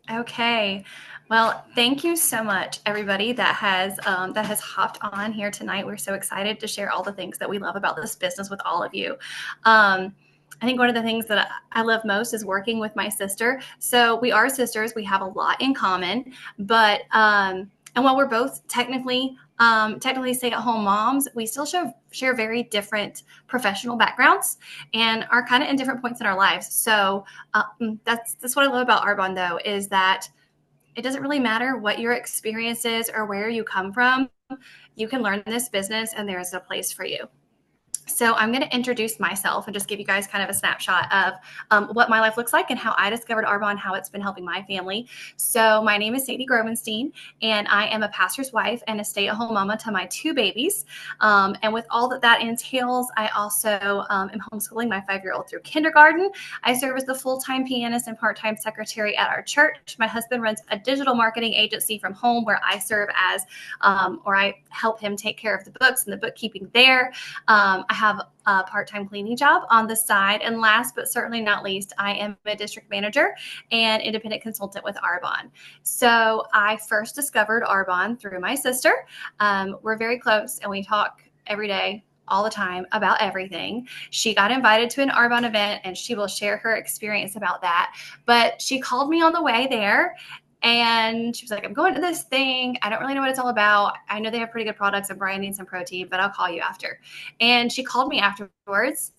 Okay. Well, thank you so much, everybody that has hopped on here tonight. We're so excited to share all the things that we love about this business with all of you. I think one of the things that I love most is working with my sister. So we are sisters. We have a lot in common, but and while we're both technically stay-at-home moms, we still share very different professional backgrounds and are kind of in different points in our lives. So that's what I love about Arbonne, though, is that it doesn't really matter what your experience is or where you come from. You can learn this business, and there is a place for you. So I'm going to introduce myself and just give you guys kind of a snapshot of what my life looks like and how I discovered Arbonne, how it's been helping my family. So my name is Sadie Grobenstein, and I am a pastor's wife and a stay-at-home mama to my two babies. And with all that entails, I also am homeschooling my 5-year-old through kindergarten. I serve as the full-time pianist and part-time secretary at our church. My husband runs a digital marketing agency from home where I serve as, or I help him take care of the books and the bookkeeping there. I have a part-time cleaning job on the side. And last but certainly not least, I am a district manager and independent consultant with Arbonne. So I first discovered Arbonne through my sister. We're very close and we talk every day, all the time, about everything. She got invited to an Arbonne event and she will share her experience about that. But she called me on the way there and she was like, I'm going to this thing. I don't really know what it's all about. I know they have pretty good products and branding, some protein, but I'll call you after. And she called me afterwards,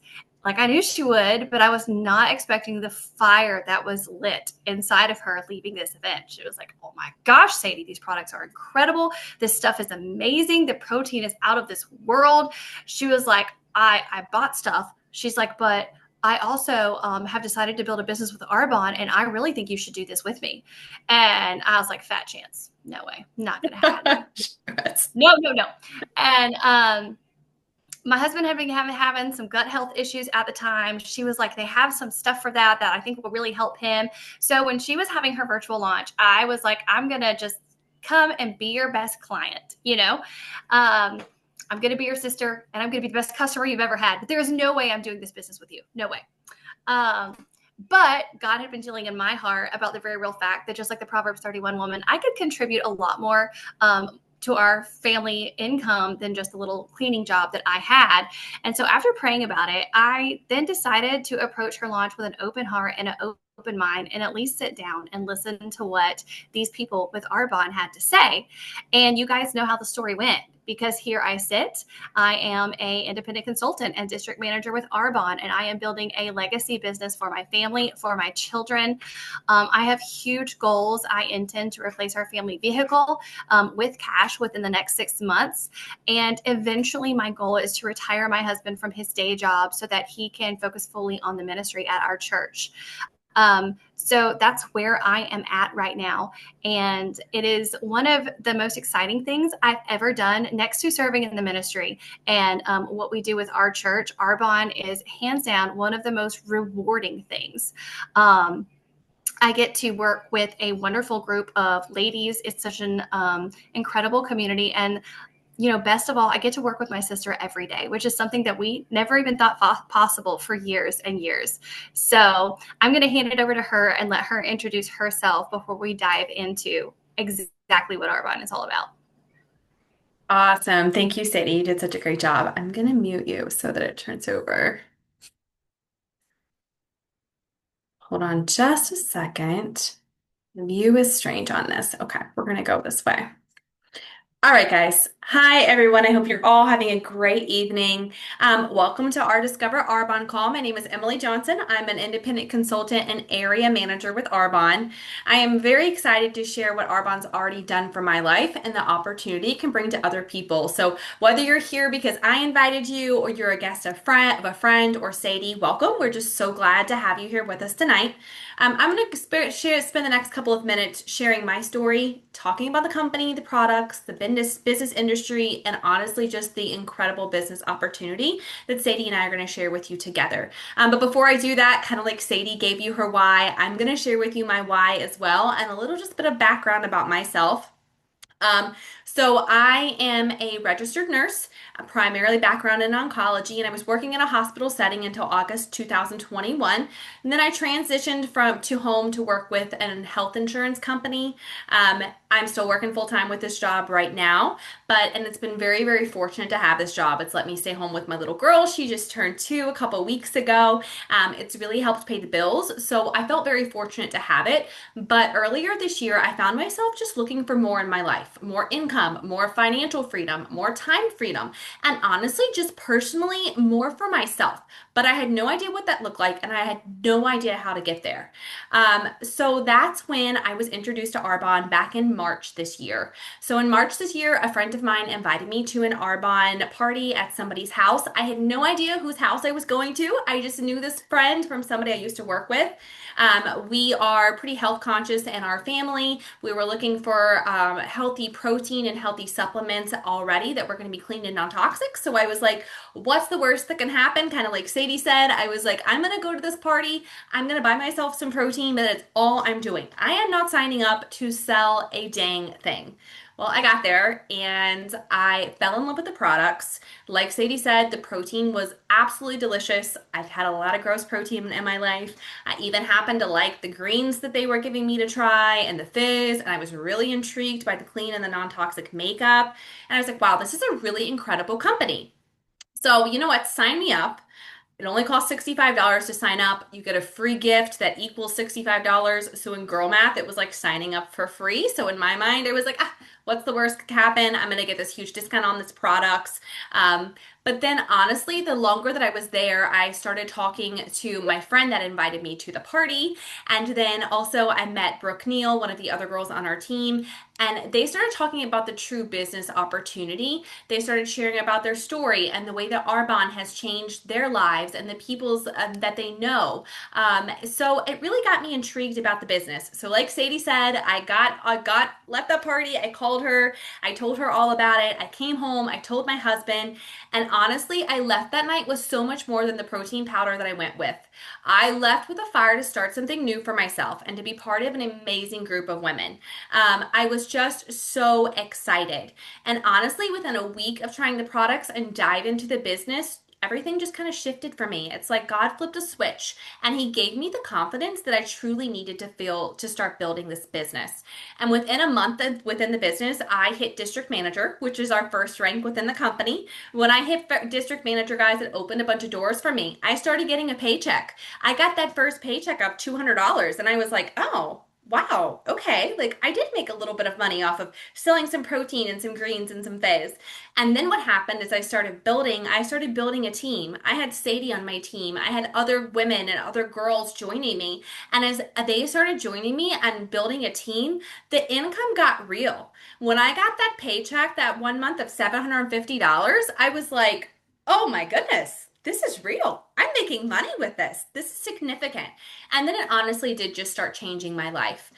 like I knew she would, but I was not expecting the fire that was lit inside of her leaving this event. She was like, oh my gosh, Sadie, these products are incredible. This stuff is amazing. The protein is out of this world. She was like, I bought stuff. She's like, but I also have decided to build a business with Arbonne, and I really think you should do this with me. And I was like, fat chance. No way. Not going to happen. No, no, no. And my husband had been having some gut health issues at the time. She was like, they have some stuff for that I think will really help him. So when she was having her virtual launch, I was like, I'm going to just come and be your best client, you know? I'm going to be your sister and I'm going to be the best customer you've ever had. But there is no way I'm doing this business with you. No way. But God had been dealing in my heart about the very real fact that just like the Proverbs 31 woman, I could contribute a lot more to our family income than just a little cleaning job that I had. And so after praying about it, I then decided to approach her launch with an open heart and an open mind and at least sit down and listen to what these people with Arbonne had to say. And you guys know how the story went, because here I sit. I am an independent consultant and district manager with Arbonne, and I am building a legacy business for my family, for my children. I have huge goals. I intend to replace our family vehicle with cash within the next 6 months. And eventually my goal is to retire my husband from his day job so that he can focus fully on the ministry at our church. So that's where I am at right now. And it is one of the most exciting things I've ever done next to serving in the ministry. And what we do with our church, Arbonne, is hands down one of the most rewarding things. I get to work with a wonderful group of ladies. It's such an incredible community. And best of all, I get to work with my sister every day, which is something that we never even thought possible for years and years. So I'm going to hand it over to her and let her introduce herself before we dive into exactly what Arbonne is all about. Awesome. Thank you, Sadie. You did such a great job. I'm going to mute you so that it turns over. Hold on just a second. The view is strange on this. Okay, we're going to go this way. All right, guys. Hi, everyone. I hope you're all having a great evening. Welcome to our Discover Arbonne call. My name is Emily Johnson. I'm an independent consultant and area manager with Arbonne. I am very excited to share what Arbonne's already done for my life and the opportunity it can bring to other people. So whether you're here because I invited you or you're a guest of a friend or Sadie, welcome. We're just so glad to have you here with us tonight. I'm going to spend the next couple of minutes sharing my story, talking about the company, the products, the business industry, and honestly, just the incredible business opportunity that Sadie and I are going to share with you together. But before I do that, kind of like Sadie gave you her why, I'm going to share with you my why as well, and a little just bit of background about myself. Um, So I am a registered nurse, primarily background in oncology, and I was working in a hospital setting until August 2021. And then I transitioned from to home to work with a health insurance company. I'm still working full time with this job right now, and it's been very, very fortunate to have this job. It's let me stay home with my little girl. She just turned 2 a couple weeks ago. It's really helped pay the bills, so I felt very fortunate to have it. But earlier this year, I found myself just looking for more in my life, more income, more financial freedom, more time freedom, and honestly, just personally, more for myself. But I had no idea what that looked like, and I had no idea how to get there. So that's when I was introduced to Arbonne back in March this year. So in March this year, a friend of mine invited me to an Arbonne party at somebody's house. I had no idea whose house I was going to. I just knew this friend from somebody I used to work with. We are pretty health conscious in our family. We were looking for healthy protein and healthy supplements already that were going to be clean and non-toxic. So I was like, what's the worst that can happen? Kind of like Sadie said, I was like, I'm going to go to this party. I'm going to buy myself some protein, but that's all I'm doing. I am not signing up to sell a dang thing. Well, I got there and I fell in love with the products. Like Sadie said, the protein was absolutely delicious. I've had a lot of gross protein in my life. I even happened to like the greens that they were giving me to try and the fizz, and I was really intrigued by the clean and the non-toxic makeup. And I was like, wow, this is a really incredible company. So, you know what? Sign me up. It only costs $65 to sign up. You get a free gift that equals $65. So in girl math, it was like signing up for free. So in my mind, it was like, what's the worst that could happen? I'm going to get this huge discount on this products. But then honestly, the longer that I was there, I started talking to my friend that invited me to the party. And then also I met Brooke Neal, one of the other girls on our team, and they started talking about the true business opportunity. They started sharing about their story and the way that Arbonne has changed their lives and the people's that they know. So it really got me intrigued about the business. So like Sadie said, I got left that party. I called her. I told her all about it. I came home. I told my husband, and honestly, I left that night with so much more than the protein powder that I went with. I left with a fire to start something new for myself and to be part of an amazing group of women. I was just so excited. And honestly, within a week of trying the products and dive into the business, everything just kind of shifted for me. It's like God flipped a switch and he gave me the confidence that I truly needed to feel to start building this business. And within a month within the business, I hit district manager, which is our first rank within the company. When I hit district manager, guys, it opened a bunch of doors for me. I started getting a paycheck. I got that first paycheck of $200 and I was like, oh, wow, okay. Like I did make a little bit of money off of selling some protein and some greens and some fizz. And then what happened is I started building a team. I had Sadie on my team. I had other women and other girls joining me. And as they started joining me and building a team, the income got real. When I got that paycheck that 1 month of $750, I was like, oh my goodness. This is real. I'm making money with this. This is significant. And then it honestly did just start changing my life.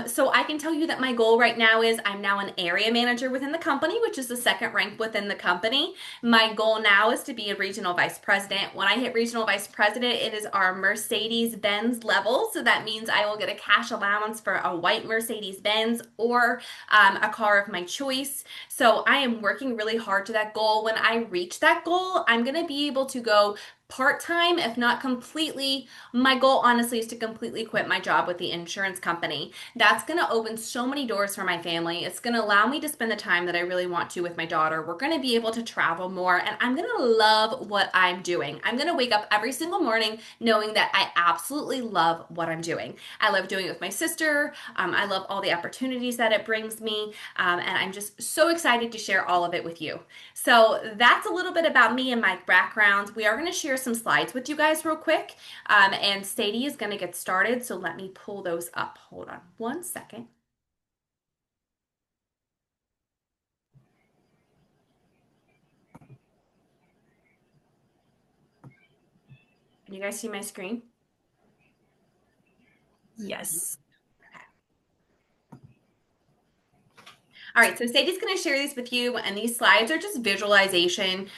So I can tell you that my goal right now is I'm now an area manager within the company, which is the second rank within the company. My goal now is to be a regional vice president. When I hit regional vice president, it is our Mercedes-Benz level. So that means I will get a cash allowance for a white Mercedes-Benz or a car of my choice. So I am working really hard to that goal. When I reach that goal, I'm going to be able to go part-time, if not completely. My goal, honestly, is to completely quit my job with the insurance company. That's going to open so many doors for my family. It's going to allow me to spend the time that I really want to with my daughter. We're going to be able to travel more, and I'm going to love what I'm doing. I'm going to wake up every single morning knowing that I absolutely love what I'm doing. I love doing it with my sister. I love all the opportunities that it brings me, and I'm just so excited to share all of it with you. So that's a little bit about me and my background. We are going to share some slides with you guys real quick, and Sadie is going to get started. So let me pull those up. Hold on 1 second. Can you guys see my screen? Yes. All right, so Sadie's going to share these with you, and these slides are just visualization.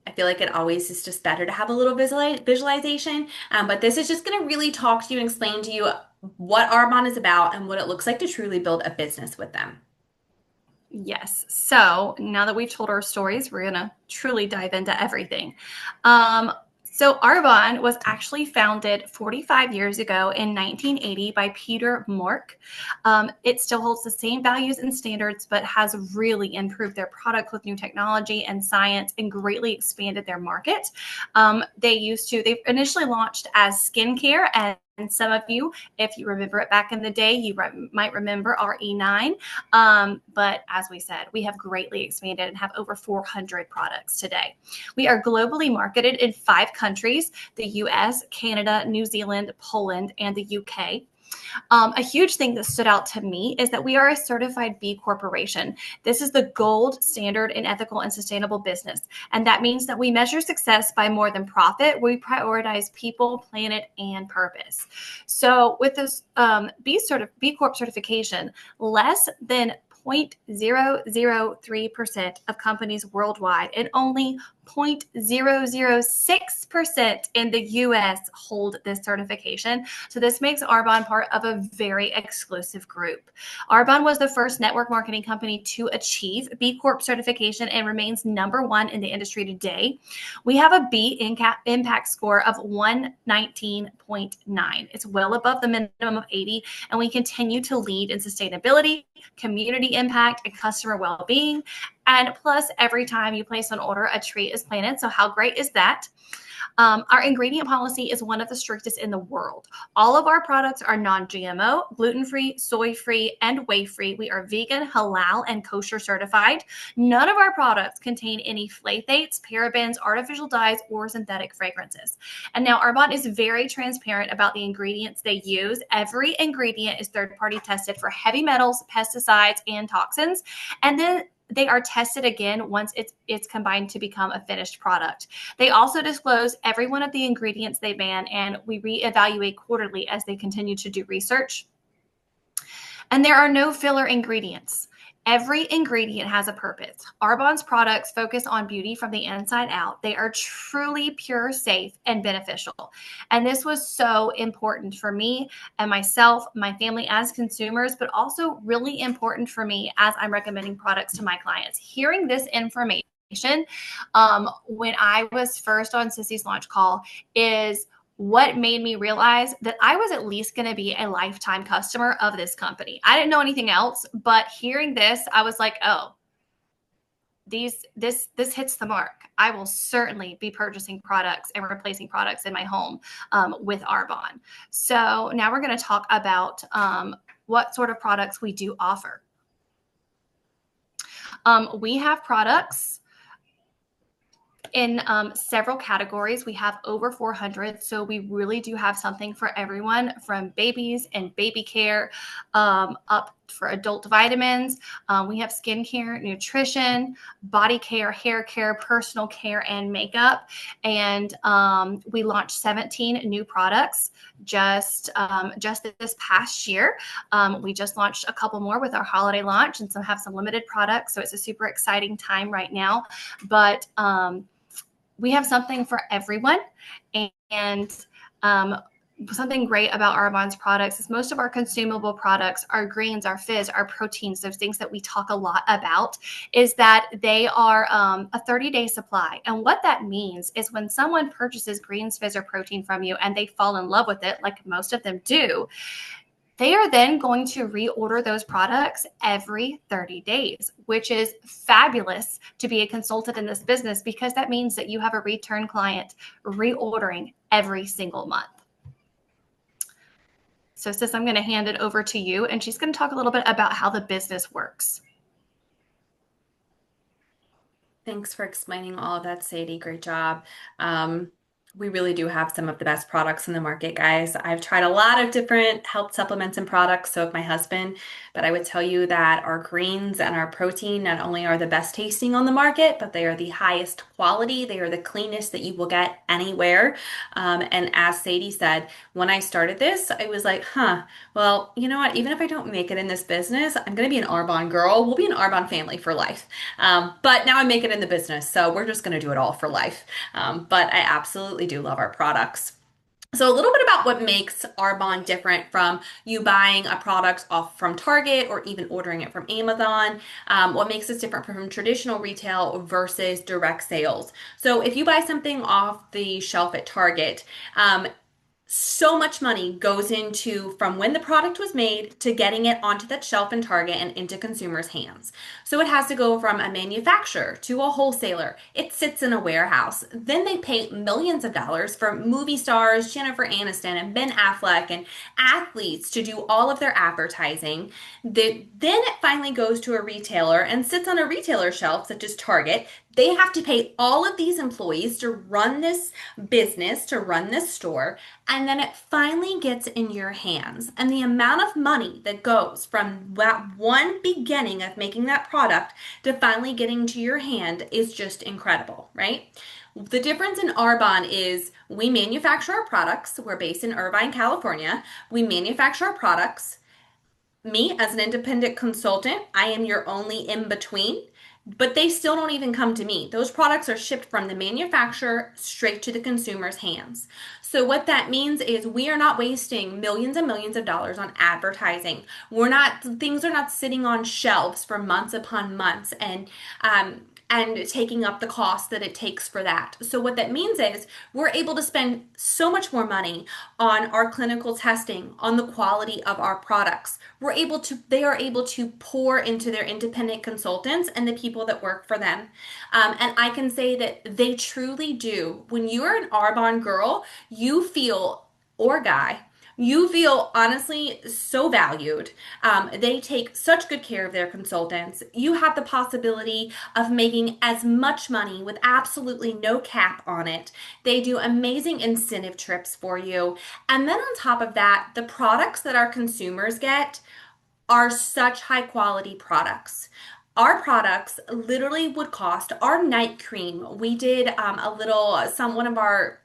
I feel like it always is just better to have a little visualization, but this is just going to really talk to you and explain to you what Arbonne is about and what it looks like to truly build a business with them. Yes. So now that we've told our stories, we're going to truly dive into everything. Um, so Arbonne was actually founded 45 years ago in 1980 by Peter Mork. It still holds the same values and standards, but has really improved their product with new technology and science and greatly expanded their market. They initially launched as skincare, and some of you, if you remember it back in the day, you might remember our E9. But as we said, we have greatly expanded and have over 400 products today. We are globally marketed in 5 countries: the US, Canada, New Zealand, Poland, and the UK. A huge thing that stood out to me is that we are a certified B Corporation. This is the gold standard in ethical and sustainable business. And that means that we measure success by more than profit. We prioritize people, planet, and purpose. So with this B Corp certification, less than 0.003% of companies worldwide and only 0.006% in the US hold this certification. So this makes Arbonne part of a very exclusive group. Arbonne was the first network marketing company to achieve B Corp certification and remains #1 in the industry today. We have a B impact score of 119.9. It's well above the minimum of 80, and we continue to lead in sustainability, community impact, and customer well-being. And plus, every time you place an order, a tree is planted. So how great is that? Our ingredient policy is one of the strictest in the world. All of our products are non-GMO, gluten-free, soy-free, and whey-free. We are vegan, halal, and kosher certified. None of our products contain any phthalates, parabens, artificial dyes, or synthetic fragrances. And now Arbonne is very transparent about the ingredients they use. Every ingredient is third-party tested for heavy metals, pesticides, and toxins. And then they are tested again once it's combined to become a finished product. They also disclose every one of the ingredients they ban, and we reevaluate quarterly as they continue to do research. And there are no filler ingredients. Every ingredient has a purpose. Arbonne's products focus on beauty from the inside out. They are truly pure, safe, and beneficial. And this was so important for me and myself, my family as consumers, but also really important for me as I'm recommending products to my clients. Hearing this information when I was first on Sissy's launch call is what made me realize that I was at least going to be a lifetime customer of this company. I didn't know anything else, but hearing this, I was like, oh, this hits the mark. I will certainly be purchasing products and replacing products in my home with Arbonne. So now we're going to talk about what sort of products we do offer. We have products in several categories. We have over 400, so we really do have something for everyone, from babies and baby care up for adult vitamins. We have skincare, nutrition, body care, hair care, personal care, and makeup. And we launched 17 new products just this past year. We just launched a couple more with our holiday launch, and so have some limited products. So it's a super exciting time right now. But we have something for everyone. And something great about Arbonne's products is most of our consumable products, our greens, our fizz, our proteins, those things that we talk a lot about, is that they are a 30-day supply. And what that means is when someone purchases greens, fizz, or protein from you and they fall in love with it, like most of them do, they are then going to reorder those products every 30 days, which is fabulous to be a consultant in this business, because that means that you have a return client reordering every single month. So Sis, I'm going to hand it over to you, and she's going to talk a little bit about how the business works. Thanks for explaining all of that, Sadie. Great job. We really do have some of the best products in the market, guys. I've tried a lot of different health supplements and products, so have my husband, but I would tell you that our greens and our protein not only are the best tasting on the market, but they are the highest quality. They are the cleanest that you will get anywhere. And as Sadie said, when I started this, I was like, well, you know what? Even if I don't make it in this business, I'm going to be an Arbonne girl. We'll be an Arbonne family for life. But now I make it in the business, so we're just going to do it all for life. But I absolutely do love our products. So a little bit about what makes Arbonne different from you buying a product off from Target or even ordering it from Amazon. What makes us different from traditional retail versus direct sales. So if you buy something off the shelf at Target, so much money goes into from when the product was made to getting it onto that shelf in Target and into consumers' hands. So it has to go from a manufacturer to a wholesaler. It sits in a warehouse. Then they pay millions of dollars for movie stars, Jennifer Aniston and Ben Affleck and athletes to do all of their advertising. Then it finally goes to a retailer and sits on a retailer shelf, such as Target. They have to pay all of these employees to run this business, to run this store, and then it finally gets in your hands. And the amount of money that goes from that one beginning of making that product to finally getting to your hand is just incredible, right? The difference in Arbonne is we manufacture our products. We're based in Irvine, California. We manufacture our products. Me, as an independent consultant, I am your only in between, but they still don't even come to me. Those products are shipped from the manufacturer straight to the consumer's hands. So, what that means is we are not wasting millions and millions of dollars on advertising. Things are not sitting on shelves for months upon months and taking up the cost that it takes for that. So, what that means is we're able to spend so much more money on our clinical testing, on the quality of our products. They are able to pour into their independent consultants and the people that work for them. And I can say that they truly do. When you are an Arbonne girl, you feel, or guy, you feel honestly so valued. They take such good care of their consultants. You have the possibility of making as much money with absolutely no cap on it. They do amazing incentive trips for you. And then on top of that, the products that our consumers get are such high quality products. Our products literally would cost our night cream. We did one of our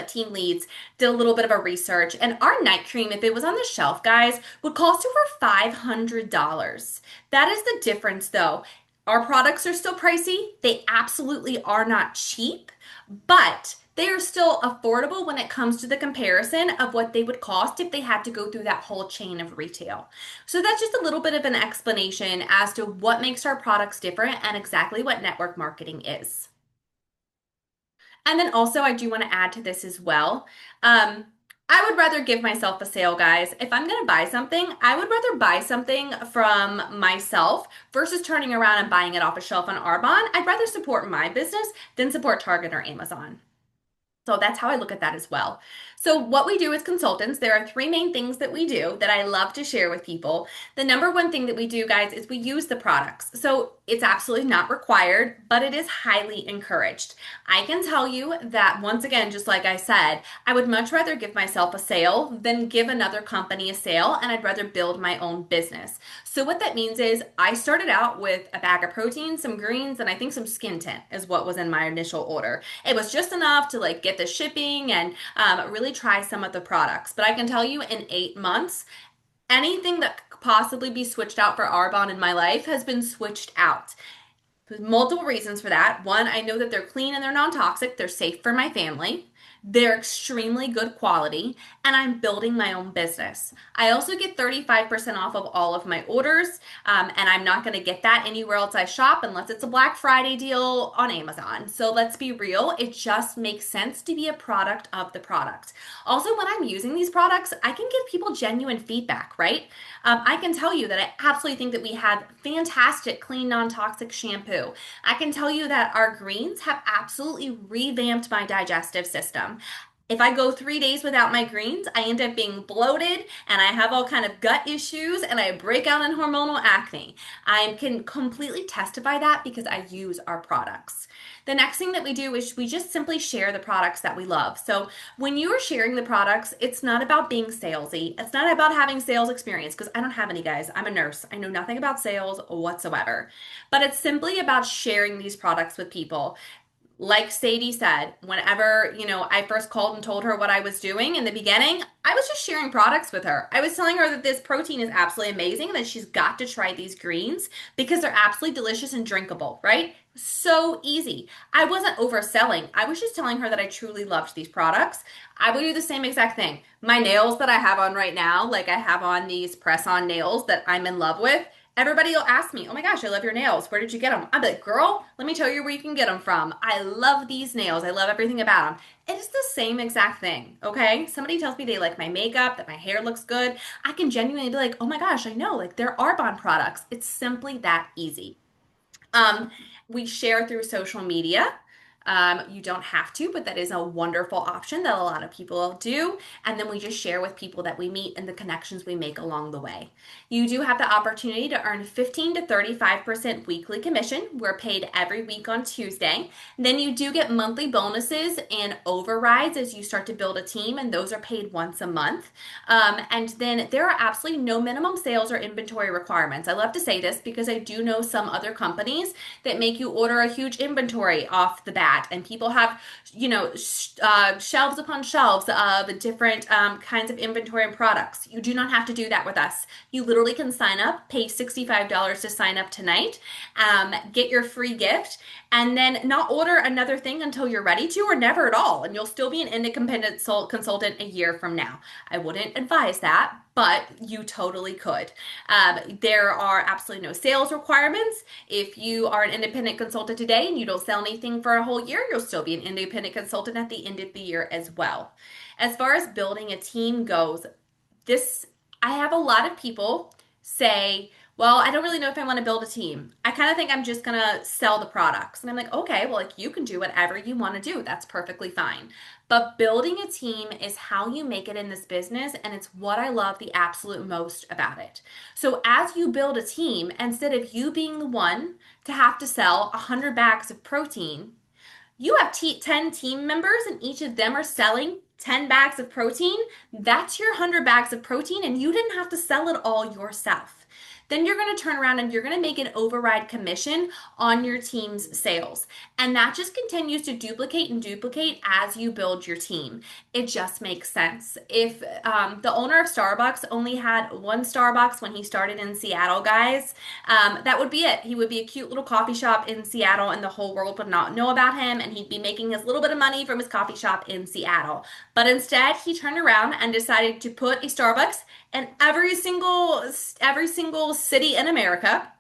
team leads did a little bit of a research, and our night cream, if it was on the shelf, guys, would cost over $500. That is the difference, though. Our products are still pricey. They absolutely are not cheap, but they are still affordable when it comes to the comparison of what they would cost if they had to go through that whole chain of retail. So that's just a little bit of an explanation as to what makes our products different and exactly what network marketing is. And then also, I do want to add to this as well. Um, I would rather give myself a sale, guys. If I'm going to buy something, I would rather buy something from myself versus turning around and buying it off a shelf on Arbonne. I'd rather support my business than support Target or Amazon. So that's how I look at that as well. So, what we do as consultants, there are three main things that we do that I love to share with people. The number one thing that we do, guys, is we use the products. So, it's absolutely not required, but it is highly encouraged. I can tell you that, once again, just like I said, I would much rather give myself a sale than give another company a sale, and I'd rather build my own business. So, what that means is I started out with a bag of protein, some greens, and I think some skin tint is what was in my initial order. It was just enough to like get the shipping and really try some of the products. But I can tell you in 8 months, anything that could possibly be switched out for Arbonne in my life has been switched out. There's multiple reasons for that. One, I know that they're clean and they're non-toxic. They're safe for my family. They're extremely good quality, and I'm building my own business. I also get 35% off of all of my orders, and I'm not going to get that anywhere else I shop unless it's a Black Friday deal on Amazon. So let's be real, it just makes sense to be a product of the product. Also, when I'm using these products, I can give people genuine feedback, right? I can tell you that I absolutely think that we have fantastic, clean, non toxic shampoo. I can tell you that our greens have absolutely revamped my digestive system. If I go 3 days without my greens, I end up being bloated and I have all kind of gut issues and I break out in hormonal acne. I can completely testify that because I use our products. The next thing that we do is we just simply share the products that we love. So when you are sharing the products, it's not about being salesy. It's not about having sales experience because I don't have any, guys. I'm a nurse. I know nothing about sales whatsoever. But it's simply about sharing these products with people. Like Sadie said, whenever, I first called and told her what I was doing in the beginning, I was just sharing products with her. I was telling her that this protein is absolutely amazing and that she's got to try these greens because they're absolutely delicious and drinkable, right? So easy. I wasn't overselling. I was just telling her that I truly loved these products. I would do the same exact thing. My nails that I have on right now, like I have on these press-on nails that I'm in love with. Everybody will ask me, "Oh my gosh, I love your nails. Where did you get them?" I'm like, "Girl, let me tell you where you can get them from. I love these nails. I love everything about them." It is the same exact thing, okay? Somebody tells me they like my makeup, that my hair looks good. I can genuinely be like, "Oh my gosh, I know. Like, they're Arbonne products." It's simply that easy. Um, we share through social media. You don't have to, but that is a wonderful option that a lot of people do. And then we just share with people that we meet and the connections we make along the way. You do have the opportunity to earn 15 to 35% weekly commission. We're paid every week on Tuesday. Then you do get monthly bonuses and overrides as you start to build a team, and those are paid once a month. And then there are absolutely no minimum sales or inventory requirements. I love to say this because I do know some other companies that make you order a huge inventory off the bat, and people have, shelves upon shelves of different kinds of inventory and products. You do not have to do that with us. You literally can sign up, pay $65 to sign up tonight, get your free gift, and then not order another thing until you're ready to, or never at all. And you'll still be an independent consultant a year from now. I wouldn't advise that, but you totally could. There are absolutely no sales requirements. If you are an independent consultant today and you don't sell anything for a whole year, you'll still be an independent consultant at the end of the year as well. As far as building a team goes, this I have a lot of people say, "Well, I don't really know if I want to build a team. I kind of think I'm just going to sell the products." And I'm like, "Okay, well, like you can do whatever you want to do. That's perfectly fine." But building a team is how you make it in this business, and it's what I love the absolute most about it. So as you build a team, instead of you being the one to have to sell 100 bags of protein, you have 10 team members and each of them are selling 10 bags of protein. That's your 100 bags of protein, and you didn't have to sell it all yourself. Then you're going to turn around and you're going to make an override commission on your team's sales. And that just continues to duplicate and duplicate as you build your team. It just makes sense. If the owner of Starbucks only had one Starbucks when he started in Seattle, guys, that would be it. He would be a cute little coffee shop in Seattle, and the whole world would not know about him, and he'd be making his little bit of money from his coffee shop in Seattle. But instead, he turned around and decided to put a Starbucks in every single city in America,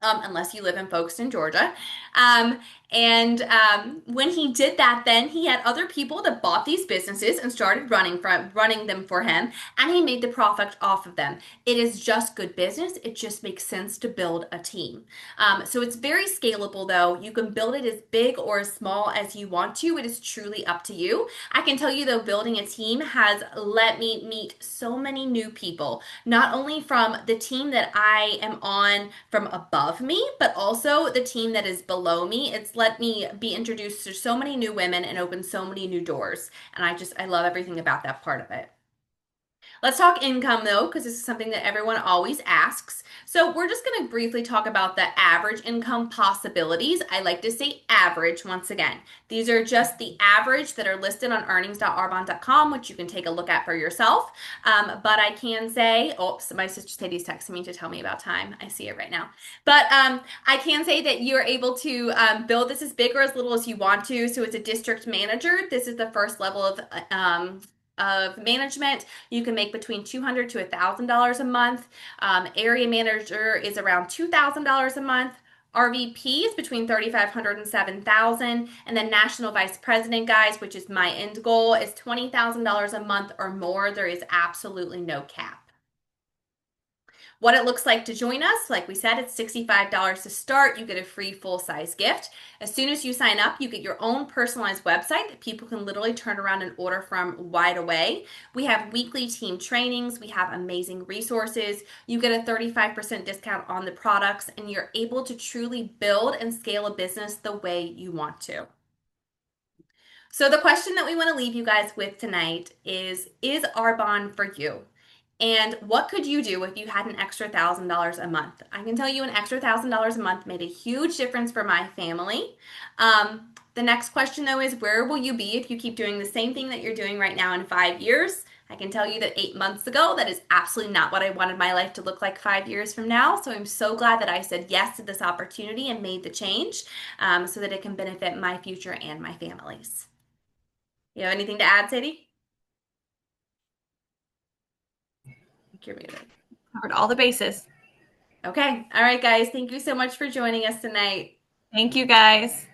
unless you live in Folkestone, Georgia. Um, and when he did that, then he had other people that bought these businesses and started running them for him, and he made the profit off of them. It is just good business. It just makes sense to build a team. So it's very scalable, though. You can build it as big or as small as you want to. It is truly up to you. I can tell you, though, building a team has let me meet so many new people, not only from the team that I am on from above me, but also the team that is below me. It's let me be introduced to so many new women and open so many new doors. And I love everything about that part of it. Let's talk income though, because this is something that everyone always asks. So we're just going to briefly talk about the average income possibilities. I like to say average once again. These are just the average that are listed on earnings.arbonne.com, which you can take a look at for yourself. But I can say, oh, so my sister Sadie's texting me to tell me about time. I see it right now. But I can say that you're able to build this as big or as little as you want to. So it's a district manager. This is the first level of management. You can make between $200 to $1,000 a month. Area manager is around $2,000 a month. RVP is between 3,500 and 7,000, and then national vice president, guys, which is my end goal, is $20,000 a month or more. There is absolutely no cap. What it looks like to join us, like we said, it's $65 to start. You get a free full-size gift. As soon as you sign up, you get your own personalized website that people can literally turn around and order from right away. We have weekly team trainings. We have amazing resources. You get a 35% discount on the products, and you're able to truly build and scale a business the way you want to. So the question that we want to leave you guys with tonight is Arbonne for you? And what could you do if you had an extra $1,000 a month? I can tell you an extra $1,000 a month made a huge difference for my family. The next question, though, is where will you be if you keep doing the same thing that you're doing right now in 5 years? I can tell you that 8 months ago, that is absolutely not what I wanted my life to look like 5 years from now. So I'm so glad that I said yes to this opportunity and made the change so that it can benefit my future and my family's. You have anything to add, Sadie? I think you're muted. Covered all the bases. Okay. All right, guys. Thank you so much for joining us tonight. Thank you guys.